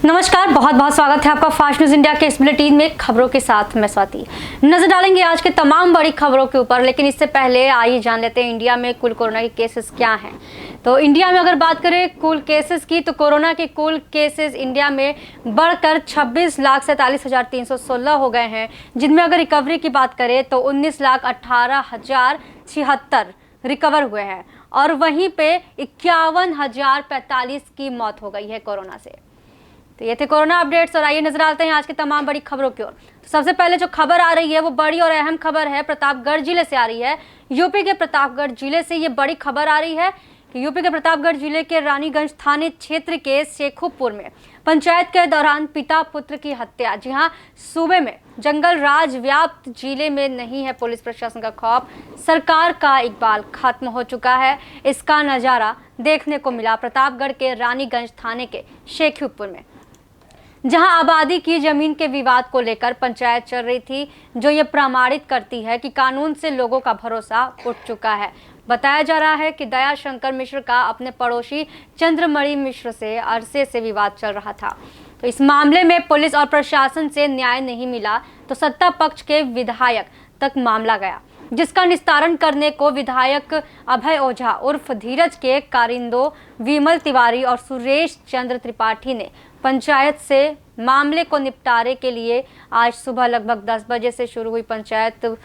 नमस्कार, बहुत बहुत स्वागत है आपका फास्ट न्यूज इंडिया के इस बुलेटिन में। खबरों के साथ मैं स्वाति नजर डालेंगे आज के तमाम बड़ी खबरों के ऊपर। लेकिन इससे पहले आइए जान लेते हैं इंडिया में कुल कोरोना के केसेस क्या हैं। तो इंडिया में अगर बात करें कुल केसेस की, तो कोरोना के कुल केसेस इंडिया में बढ़कर 26,47,316 हो गए हैं, जिनमें अगर रिकवरी की बात करें तो 19,18,076 रिकवर हुए हैं और वहीं पे 51,045 की मौत हो गई है कोरोना से। तो ये थे कोरोना अपडेट्स और आइए नजर डालते हैं आज की तमाम बड़ी खबरों की ओर। तो सबसे पहले जो खबर आ रही है वो बड़ी और अहम खबर है, प्रतापगढ़ जिले से आ रही है। यूपी के प्रतापगढ़ जिले से ये बड़ी खबर आ रही है कि यूपी के प्रतापगढ़ जिले के रानीगंज थाने क्षेत्र के शेखुपुर में पंचायत के दौरान पिता पुत्र की हत्या। जी हाँ, सूबे में जंगल राज व्याप्त जिले में नहीं है पुलिस प्रशासन का खौफ, सरकार का इकबाल खत्म हो चुका है। इसका नजारा देखने को मिला प्रतापगढ़ के रानीगंज थाने के शेखुपुर में, जहां आबादी की जमीन के विवाद को लेकर पंचायत चल रही थी, जो ये प्रमाणित करती है कि कानून से लोगों का भरोसा उठ चुका है। बताया जा रहा है कि दया शंकर मिश्र का अपने पड़ोसी चंद्रमणि मिश्र से अरसे से विवाद चल रहा था। तो इस मामले में पुलिस और प्रशासन से न्याय नहीं मिला तो सत्ता पक्ष के विधायक तक मामला गया, जिसका निस्तारण करने को विधायक अभय ओझा उर्फ धीरज के कारिंदो, विमल तिवारी और सुरेश चंद्र त्रिपाठी ने पंचायत से मामले को निपटारे के लिए आज सुबह लगभग 10 बजे से शुरू हुई पंचायत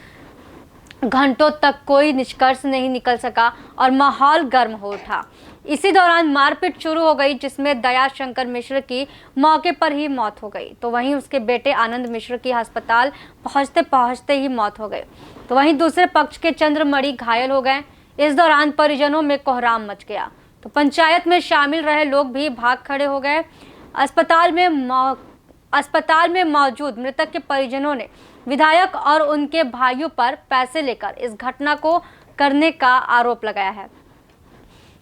घंटों तक कोई निष्कर्ष नहीं निकल सका और माहौल गर्म हो उठा। इसी दौरान मारपीट शुरू हो गई, जिसमें दया शंकर मिश्र की मौके पर ही मौत हो गई। तो वहीं उसके बेटे आनंद मिश्र की अस्पताल पहुंचते पहुंचते ही मौत हो गई। तो वहीं दूसरे पक्ष के चंद्रमणि घायल हो गए। इस दौरान परिजनों में कोहराम मच गया। तो पंचायत में शामिल रहे लोग भी भाग खड़े हो गए। अस्पताल में मौजूद मृतक के परिजनों ने विधायक और उनके भाइयों पर पैसे लेकर इस घटना को करने का आरोप लगाया है।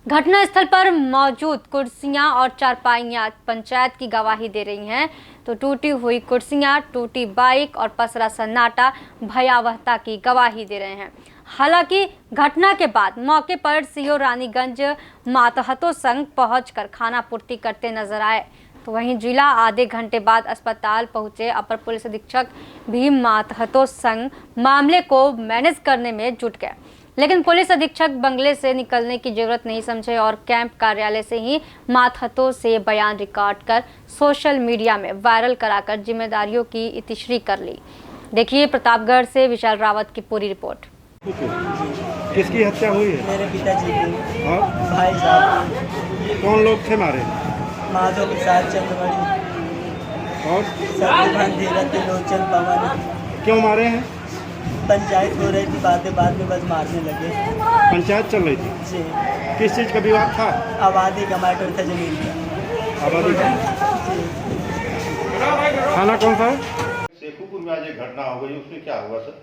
घटना स्थल पर मौजूद कुर्सियां और चारपाइयां पंचायत की गवाही दे रही हैं। तो टूटी हुई कुर्सियां, टूटी बाइक और पसरा सन्नाटा भयावहता की गवाही दे रहे हैं। हालांकि घटना के बाद मौके पर सीओ रानीगंज मातहतों संघ पहुंचकर खाना पूर्ति करते नजर आए। तो वहीं जिला आधे घंटे बाद अस्पताल पहुंचे अपर पुलिस अधीक्षक भी मातहतों संघ मामले को मैनेज करने में जुट गए, लेकिन पुलिस अधीक्षक बंगले से निकलने की जरूरत नहीं समझे और कैंप कार्यालय से ही मातहतों से बयान रिकॉर्ड कर सोशल मीडिया में वायरल कराकर जिम्मेदारियों की इतिश्री कर ली। देखिए प्रतापगढ़ से विशाल रावत की पूरी रिपोर्ट। किसकी हत्या हुई है? मेरे पिताजी की। और भाई साहब। कौन लोग थे मारे? माधव प्रसाद चंद्रमणि और शत्रुघ्न धीरज त्रिलोचन पवन। क्यों मारे हैं? पंचायत हो रही थी, बातें बाद में बस मारने लगे। पंचायत चल रही थी? जी। किस चीज़ का विवाद था? आबादी का मैटर था, जमीन का। आबादी का। थाना कौन सा है? शेखुपुर में आज एक घटना हो गई, उसमें क्या हुआ सर?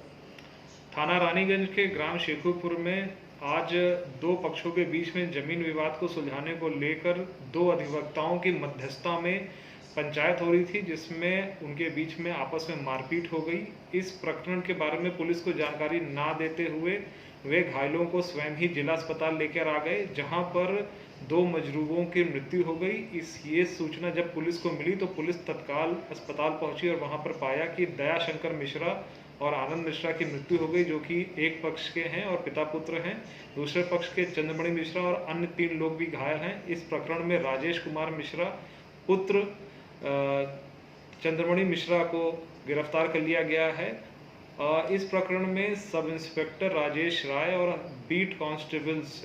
थाना रानीगंज के ग्राम शेखुपुर में आज दो पक्षों के बीच में जमीन विवाद को सुलझाने को लेकर दो अधिवक्ताओं की मध्यस्थता में पंचायत हो रही थी, जिसमें उनके बीच में आपस में मारपीट हो गई। इस प्रकरण के बारे में पुलिस को जानकारी ना देते हुए वे घायलों को स्वयं ही जिला अस्पताल लेकर आ गए, जहां पर दो मजरूरों की मृत्यु हो गई। ये सूचना जब पुलिस को मिली तो पुलिस तत्काल अस्पताल पहुंची और वहां पर पाया कि दया शंकर मिश्रा और आनंद मिश्रा की मृत्यु हो गई, जो कि एक पक्ष के हैं और पिता पुत्र हैं। दूसरे पक्ष के चंद्रमणि मिश्रा और अन्य 3 लोग भी घायल हैं। इस प्रकरण में राजेश कुमार मिश्रा पुत्र चंद्रमणि मिश्रा को गिरफ्तार कर लिया गया है। इस प्रकरण में सब इंस्पेक्टर राजेश राय और बीट कांस्टेबल्स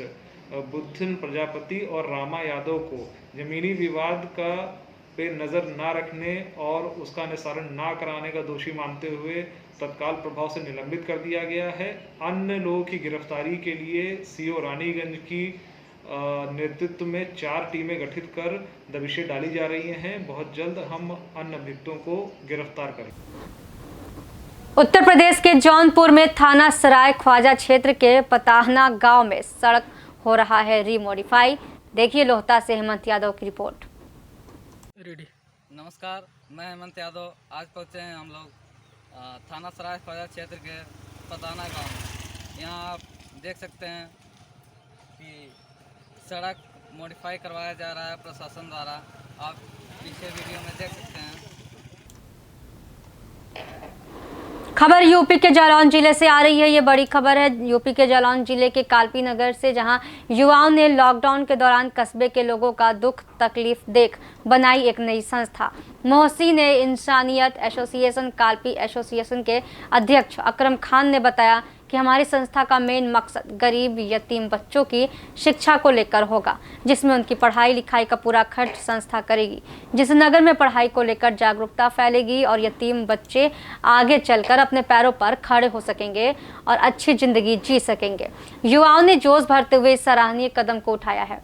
बुद्धन प्रजापति और रामा यादव को जमीनी विवाद का पे नजर ना रखने और उसका निस्तारण ना कराने का दोषी मानते हुए तत्काल प्रभाव से निलंबित कर दिया गया है। अन्य लोगों की गिरफ्तारी के लिए सीओ रानीगंज की नेतृत्व में 4 टीमें गठित कर दबिशें डाली जा रही हैं। बहुत जल्द हम अन्य अभियुक्तों को गिरफ्तार करेंगे। उत्तर प्रदेश के जौनपुर में थाना सराय ख्वाजा क्षेत्र के पताहना गांव में सड़क हो रहा है रीमॉडिफाई। देखिए लोहता से हेमंत यादव की रिपोर्ट। नमस्कार, मैं हेमंत यादव। आज पहुँचे हैं हम लोग थाना सराय ख्वाजा क्षेत्र के पताना गांव में। यहाँ आप देख सकते हैं कि सड़क मॉडिफाई करवाया जा रहा है प्रशासन द्वारा। आप पीछे वीडियो में देख सकते हैं। खबर यूपी के जालौन जिले से आ रही है। ये बड़ी खबर है यूपी के जालौन जिले के कालपी नगर से, जहां युवाओं ने लॉकडाउन के दौरान कस्बे के लोगों का दुख तकलीफ देख बनाई एक नई संस्था। मोहसिन इंसानियत एसोसिएशन कालपी एसोसिएशन के अध्यक्ष अकरम खान ने बताया कि हमारी संस्था का मेन मकसद गरीब यतीम बच्चों की शिक्षा को लेकर होगा, जिसमें उनकी पढ़ाई लिखाई का पूरा खर्च संस्था करेगी, जिससे नगर में पढ़ाई को लेकर जागरूकता फैलेगी और यतीम बच्चे आगे चलकर अपने पैरों पर खड़े हो सकेंगे और अच्छी जिंदगी जी सकेंगे। युवाओं ने जोश भरते हुए सराहनीय कदम को उठाया है।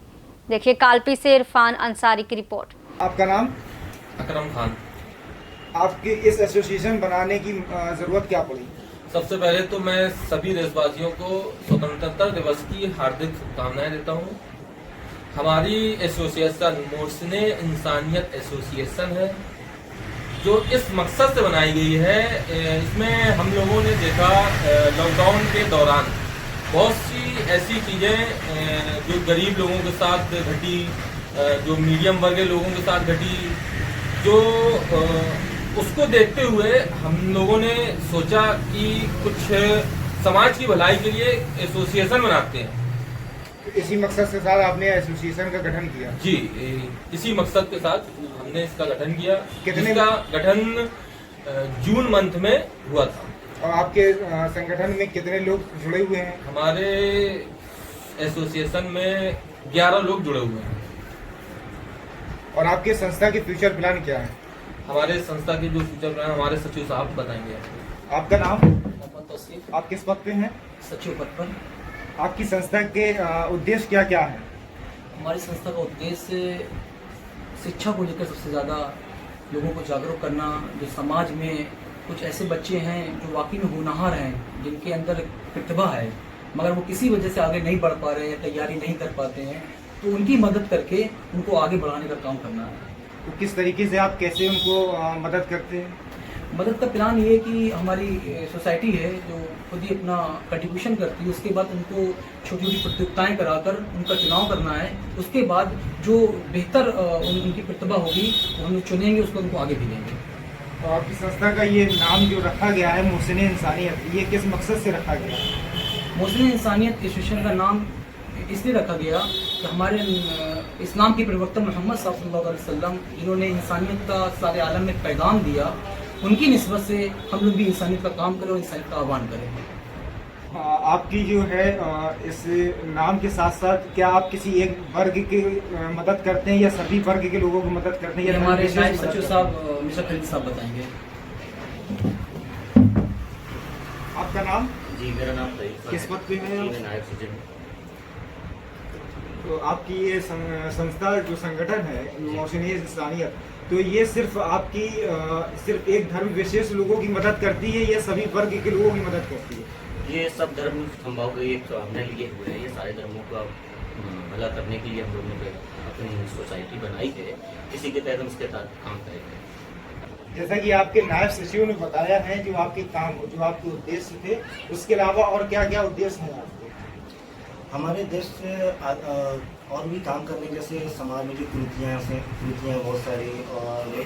देखिए कालपी से इरफान अंसारी की रिपोर्ट। आपका नाम? अकरम खान। आपकी इस एसोसिएशन बनाने की जरूरत क्या पड़ी? सबसे पहले तो मैं सभी देशवासियों को स्वतंत्रता दिवस की हार्दिक शुभकामनाएं देता हूं। हमारी एसोसिएशन मोहसिन इंसानियत एसोसिएशन है, जो इस मकसद से बनाई गई है। इसमें हम लोगों ने देखा लॉकडाउन के दौरान बहुत सी ऐसी चीजें जो गरीब लोगों के साथ घटी, जो मीडियम वर्ग के लोगों के साथ घटी, जो उसको देखते हुए हम लोगों ने सोचा कि कुछ समाज की भलाई के लिए एसोसिएशन बनाते हैं। इसी मकसद के साथ आपने एसोसिएशन का गठन किया? जी, इसी मकसद के साथ हमने इसका गठन किया। कितने इसका गठन जून मंथ में हुआ था। और आपके संगठन में कितने लोग जुड़े हुए हैं? हमारे एसोसिएशन में 11 लोग जुड़े हुए हैं। और आपके संस्था के फ्यूचर प्लान क्या है? हमारे संस्था के जो फ्यूचर प्लान हमारे सचिव साहब बताएंगे। आपका नाम? मोहम्मद तौसीफ। आप किस पद पे हैं? सचिव पद पर। आपकी संस्था के उद्देश्य क्या क्या है? हमारी संस्था का उद्देश्य शिक्षा को लेकर सबसे ज़्यादा लोगों को जागरूक करना। जो समाज में कुछ ऐसे बच्चे हैं जो वाकई में होनहार हैं, जिनके अंदर प्रतिभा है, मगर वो किसी वजह से आगे नहीं बढ़ पा रहे हैं, तैयारी नहीं कर पाते हैं, तो उनकी मदद करके उनको आगे बढ़ाने का काम करना है। तो किस तरीके से आप कैसे उनको मदद करते हैं? मदद का प्लान ये है कि हमारी सोसाइटी है जो खुद ही अपना कंट्रीब्यूशन करती है, उसके बाद उनको छोटी छोटी प्रतियोगिताएं कराकर उनका चुनाव करना है। उसके बाद जो बेहतर उनकी प्रतिभा होगी वो हम लोग चुनेंगे, उसको उनको आगे भेजेंगे। तो आपकी संस्था का ये नाम जो रखा गया है मोहसिन इंसानियत, ये किस मकसद से रखा गया है? मोहसिन इंसानियत एसोसिएशन का नाम इसलिए रखा गया कि हमारे इस्लाम के प्रवक्ता मोहम्मद सल्लल्लाहु अलैहि वसल्लम, जिन्होंने इंसानियत का सारे आलम में पैगाम दिया, उनकी निस्बत से हम लोग भी इंसानियत का काम करें और इंसानियत का आह्वान करें। आपकी जो है इस नाम के साथ साथ क्या आप किसी एक वर्ग की मदद करते हैं या सभी वर्ग के लोगों की मदद करते हैं? ये या हमारे विशेष नायब मदद सचिव करते हैं? साहब मिस्टर खलील साहब बताएंगे। आपका नाम? जी, मेरा नाम तरीक़ किस पद पे हैं आप? नायब सचिव। तो आपकी ये संस्था जो संगठन है मोहसिन इंसानियत, तो ये सिर्फ आपकी सिर्फ एक धर्म विशेष लोगों की मदद करती है या सभी वर्ग के लोगों की मदद करती है? ये सब धर्म संभाव के एक हमने लिए हुए हैं। ये सारे धर्मों का भला करने के लिए हम लोगों ने अपनी सोसाइटी बनाई है। इसी के तहत हम इसके तहत काम करेंगे। जैसा कि आपके नायब सचिव ने बताया है, जो आपके काम जो आपके उद्देश्य थे, उसके अलावा और क्या क्या उद्देश्य हैं आपके? हमारे देश से और भी काम करने, जैसे समाज में जो कुरीतियाँ हैं बहुत सारी, और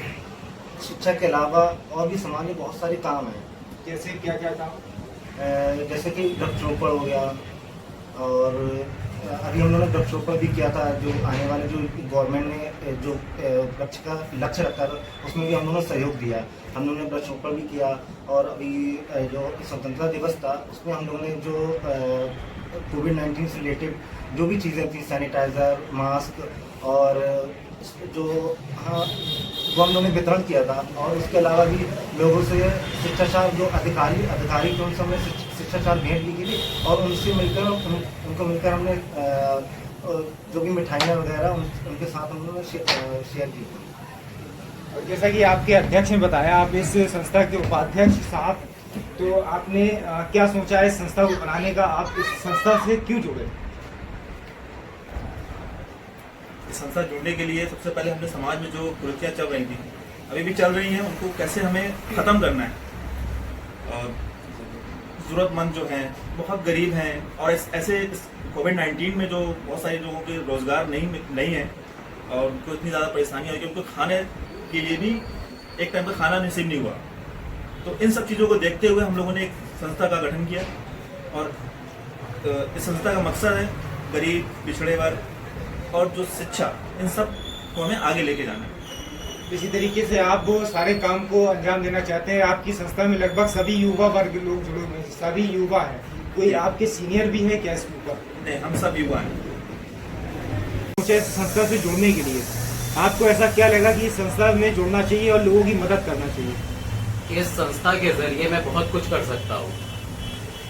शिक्षा के अलावा और भी समाज में बहुत सारे काम हैं। जैसे क्या क्या काम? जैसे कि वृक्षारोपण हो गया, और अभी हम लोगों ने वृक्षारोपण भी किया था। जो आने वाले जो गवर्नमेंट ने जो वृक्ष का लक्ष्य रखा था, उसमें भी हम लोगों ने सहयोग दिया। हम लोगों ने वृक्षारोपण भी किया। और अभी जो स्वतंत्रता दिवस था, उसमें हम लोगों ने जो कोविड-19 से रिलेटेड जो भी चीज़ें थी, सैनिटाइज़र, मास्क और जो वो हम लोगों ने वितरण किया था। और उसके अलावा भी लोगों से शिष्टाचार जो अधिकारी तो उनसे हमने शिष्टाचार भेंट भी की थी, और उनसे मिलकर उनको मिलकर हमने जो भी मिठाइयाँ वगैरह उनके साथ हम लोगों ने शेयर की। और जैसा कि आपके अध्यक्ष ने बताया, आप इस संस्था के उपाध्यक्ष साहब, तो आपने क्या सोचा है इस संस्था को बनाने का? आप इस संस्था से क्यों जुड़े? इस संस्था जुड़ने के लिए सबसे पहले हमने समाज में जो कुरीतियाँ चल रही थी, अभी भी चल रही हैं, उनको कैसे हमें ख़त्म करना है। और ज़रूरतमंद जो हैं, बहुत गरीब हैं, और ऐसे कोविड-19 में जो बहुत सारे लोगों के रोज़गार नहीं है, और उनको इतनी ज़्यादा परेशानी आई कि उनको खाने के लिए भी एक टाइम पर खाना नसीब नहीं हुआ। तो इन सब चीज़ों को देखते हुए हम लोगों ने एक संस्था का गठन किया और इस संस्था का मकसद है गरीब, पिछड़े वर्ग और जो शिक्षा, इन सब को हमें आगे लेके जाना है। इसी तरीके से आप वो सारे काम को अंजाम देना चाहते हैं। आपकी संस्था में लगभग सभी युवा वर्ग लोग जुड़े हुए हैं, सभी युवा हैं। कोई आपके सीनियर भी है क्या इसके ऊपर? नहीं, हम सब युवा हैं। मुझे इस संस्था से जुड़ने के लिए आपको ऐसा क्या लगा कि इस संस्था में जुड़ना चाहिए और लोगों की मदद करना चाहिए? इस संस्था के जरिए मैं बहुत कुछ कर सकता हूँ।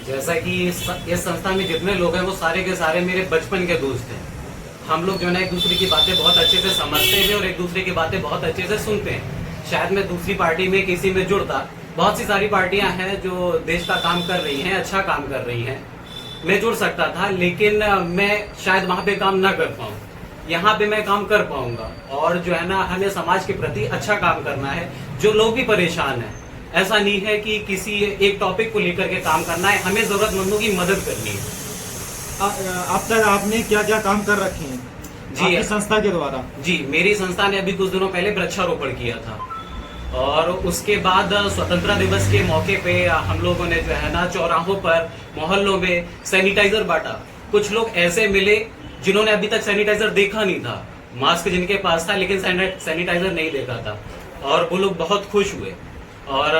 जैसा कि इस संस्था में जितने लोग हैं वो सारे के सारे मेरे बचपन के दोस्त हैं। हम लोग जो है ना एक दूसरे की बातें बहुत अच्छे से समझते हैं और एक दूसरे की बातें बहुत अच्छे से सुनते हैं। शायद मैं दूसरी पार्टी में किसी में जुड़ता, बहुत सी सारी पार्टियां हैं जो देश का काम कर रही हैं, अच्छा काम कर रही हैं, मैं जुड़ सकता था, लेकिन मैं शायद वहाँ पे काम ना कर पाऊँ। यहाँ पे मैं काम कर पाऊंगा और जो है ना हमें समाज के प्रति अच्छा काम करना है। जो लोग भी परेशान हैं, ऐसा नहीं है कि किसी एक टॉपिक को लेकर के काम करना है, हमें जरूरतमंदों की मदद करनी है। अब तक आपने क्या क्या काम कर रखे हैं जी आपकी संस्था के द्वारा? जी, मेरी संस्था ने अभी कुछ दिनों पहले वृक्षारोपण किया था और उसके बाद स्वतंत्रता दिवस के मौके पे हम लोगों ने जो है ना चौराहों पर, मोहल्लों में सैनिटाइजर बांटा। कुछ लोग ऐसे मिले जिन्होंने अभी तक सैनिटाइजर देखा नहीं था, मास्क जिनके पास था लेकिन सैनिटाइजर नहीं देखा था, और वो लोग बहुत खुश हुए। और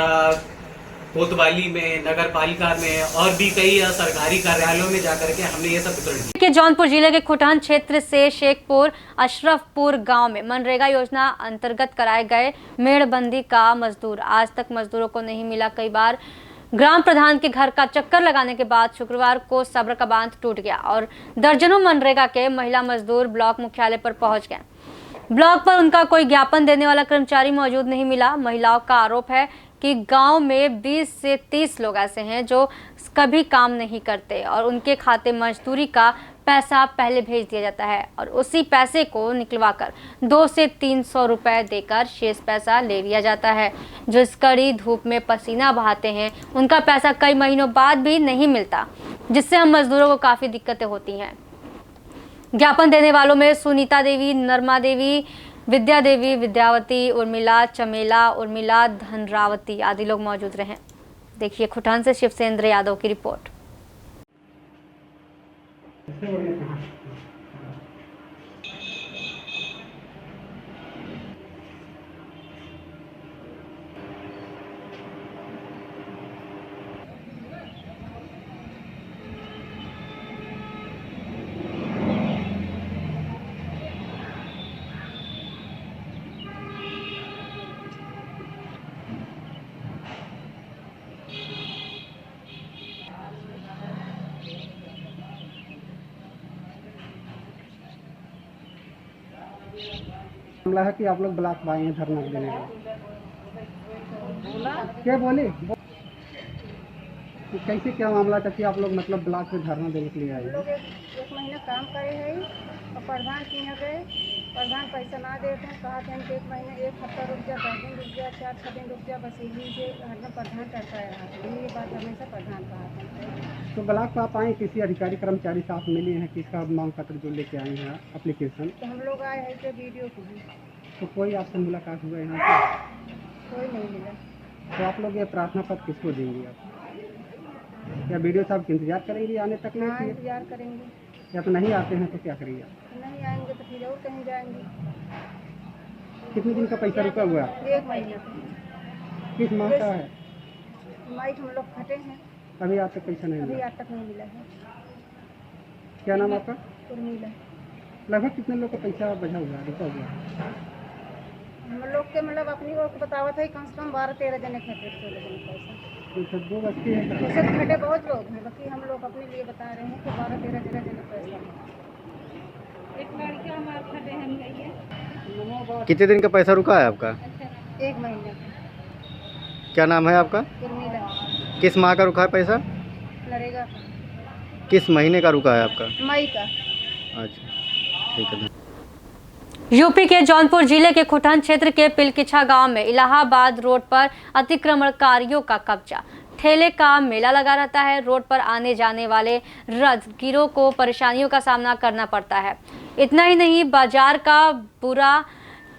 कोतवाली में, नगर पालिका में और भी कई सरकारी कार्यालयों में जाकर के हमने ये सब वितरण किया। के जौनपुर जिले के खुटहन क्षेत्र से शेखपुर अशरफपुर गांव में मनरेगा योजना अंतर्गत कराए गए मेड़बंदी का मजदूर आज तक मजदूरों को नहीं मिला। कई बार ग्राम प्रधान के घर का चक्कर लगाने के बाद शुक्रवार को सब्र का बांध टूट गया और दर्जनों मनरेगा के महिला मजदूर ब्लॉक मुख्यालय पर पहुंच गए। ब्लॉक पर उनका कोई ज्ञापन देने वाला कर्मचारी मौजूद नहीं मिला। महिलाओं का आरोप है कि गांव में 20 से 30 लोग ऐसे हैं जो कभी काम नहीं करते और उनके खाते मजदूरी का पैसा पहले भेज दिया जाता है और उसी पैसे को निकलवाकर 200 से 300 रुपए देकर शेष पैसा ले लिया जाता है। जो इस कड़ी धूप में पसीना बहाते हैं उनका पैसा कई महीनों बाद भी नहीं मिलता, जिससे हम मजदूरों को काफ़ी दिक्कतें होती हैं। ज्ञापन देने वालों में सुनीता देवी, नरमा देवी, विद्या देवी, विद्यावती, उर्मिला, चमेला, उर्मिला, धनरावती आदि लोग मौजूद रहे। देखिए खुटहन से शिवसेंद्र यादव की रिपोर्ट। मामला है कि आप लोग ब्लॉक में आए हैं धरना देने का। क्या बोले तो कैसे क्या मामला था कि आप लोग मतलब ब्लॉक पे धरना देने के लिए आए हैं? एक महीना काम करे है और प्रधान के यहाँ गए, प्रधान पैसा ना देते हैं, कहा थे कि एक महीना, एक हफ्ता रुक जा, 10 दिन रुक जा, 4-6 दिन रुक जा, बस यही से हरदम प्रधान करता है। यही बात हमेशा प्रधान कहा था। तो ब्लॉक पर आप आए, किसी अधिकारी कर्मचारी से आप मिले हैं, किसका मांग पत्र जो लेके आए हैं एप्लीकेशन? तो हम लोग आए हैं तो वीडियो को भी। तो कोई आपसे मुलाकात हुआ यहाँ पे? कोई नहीं मिला। तो आप लोग ये प्रार्थना पत्र किसको देंगे? आप या वीडियो साहब के इंतजार करेंगे आने तक? हाँ, इंतजार करेंगे। या तो नहीं आते हैं तो क्या करेंगे? नहीं आएंगे तो फिर और कहीं जाएंगे। कितने दिन का पैसा रुका हुआ है? 1 महीना। किस माह का है? माइक हम लोग फटे हैं। अभी आज तक पैसा नहीं अभी मिला? आज तक नहीं मिला है। क्या नाम आपका? उर्मिला। लगभग कितने लोग का पैसा बचा हुआ है, रुका हुआ है? हम लोग के मतलब अपनी को बतावा था कम से कम 12-13 जने खटे पैसा। तो 2 बच्चे हैं? वैसे खटे बहुत लोग हैं, बाकी हम लोग अपने लिए बता रहे हैं कि 12-13 जने पैसा। एक लड़का हमारे खटे हम गई है। कितने दिन का पैसा रुका है आपका? 1 महीना। क्या नाम है आपका? उर्मिला। किस माह का रुका है पैसा? नरेगा। किस महीने का रुका है आपका? मई का। अच्छा, ठीक है। यूपी के जौनपुर जिले के खुटहन क्षेत्र के पिलकिछा गांव में इलाहाबाद रोड पर अतिक्रमणकारियों का कब्जा। ठेले का मेला लगा रहता है। रोड पर आने जाने वाले राहगीरों को परेशानियों का सामना करना पड़ता है। इतना ही नहीं, बाजार का बुरा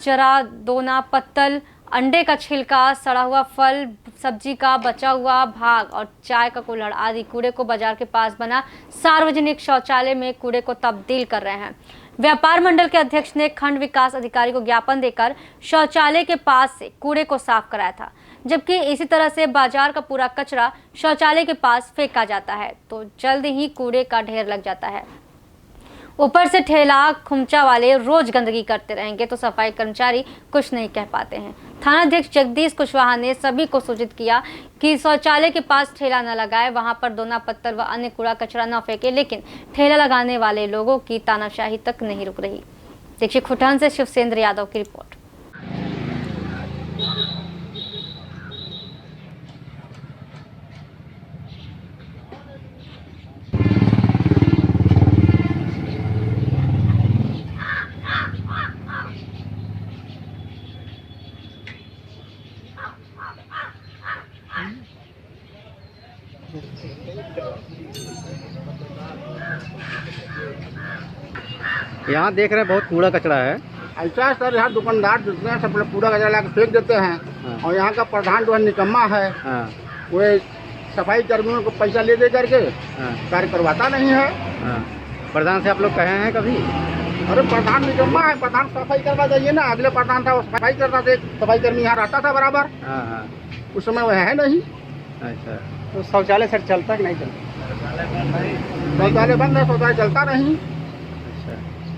चरा दोना पत्तल, अंडे का छिलका, सड़ा हुआ फल, सब्जी का बचा हुआ भाग और चाय का कुल्हड़ आदि कूड़े को बाजार के पास बना सार्वजनिक शौचालय में कूड़े को तब्दील कर रहे हैं। व्यापार मंडल के अध्यक्ष ने खंड विकास अधिकारी को ज्ञापन देकर शौचालय के पास से कूड़े को साफ कराया था, जबकि इसी तरह से बाजार का पूरा कचरा शौचालय के पास फेंका जाता है तो जल्द ही कूड़े का ढेर लग जाता है। ऊपर से ठेला खुमचा वाले रोज गंदगी करते रहेंगे तो सफाई कर्मचारी कुछ नहीं कह पाते हैं। थानाध्यक्ष जगदीश कुशवाहा ने सभी को सूचित किया कि शौचालय के पास ठेला न लगाए, वहां पर दोना पत्तल व अन्य कूड़ा कचरा न फेंके, लेकिन ठेला लगाने वाले लोगों की तानाशाही तक नहीं रुक रही। देखिए खुटन से शिवसेंद्र यादव की रिपोर्ट। यहाँ देख रहे हैं बहुत कूड़ा कचरा है। ऐसा है सर, यहाँ दुकानदार जितने हैं सब लोग कूड़ा कचरा लाकर फेंक देते हैं। और यहाँ का प्रधान जो है निकम्मा है, वो सफाई कर्मियों को पैसा ले दे करके कार्य करवाता नहीं है। प्रधान से आप लोग कहे हैं कभी? अरे प्रधान निकम्मा है, प्रधान सफाई करवा जाइए ना। अगले प्रधान था वो सफाई करता था, सफाई कर्मी यहाँ रहता था बराबर। उस समय वह है नहीं। अच्छा, तो शौचालय सर चलता कि नहीं चलता? शौचालय बंद है, शौचालय चलता नहीं।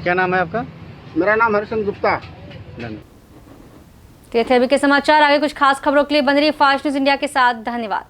क्या नाम है आपका? मेरा नाम हरिचंद्र गुप्ता। तो ये थे अभी के समाचार। आगे कुछ खास खबरों के लिए बन रही फास्ट न्यूज इंडिया के साथ। धन्यवाद।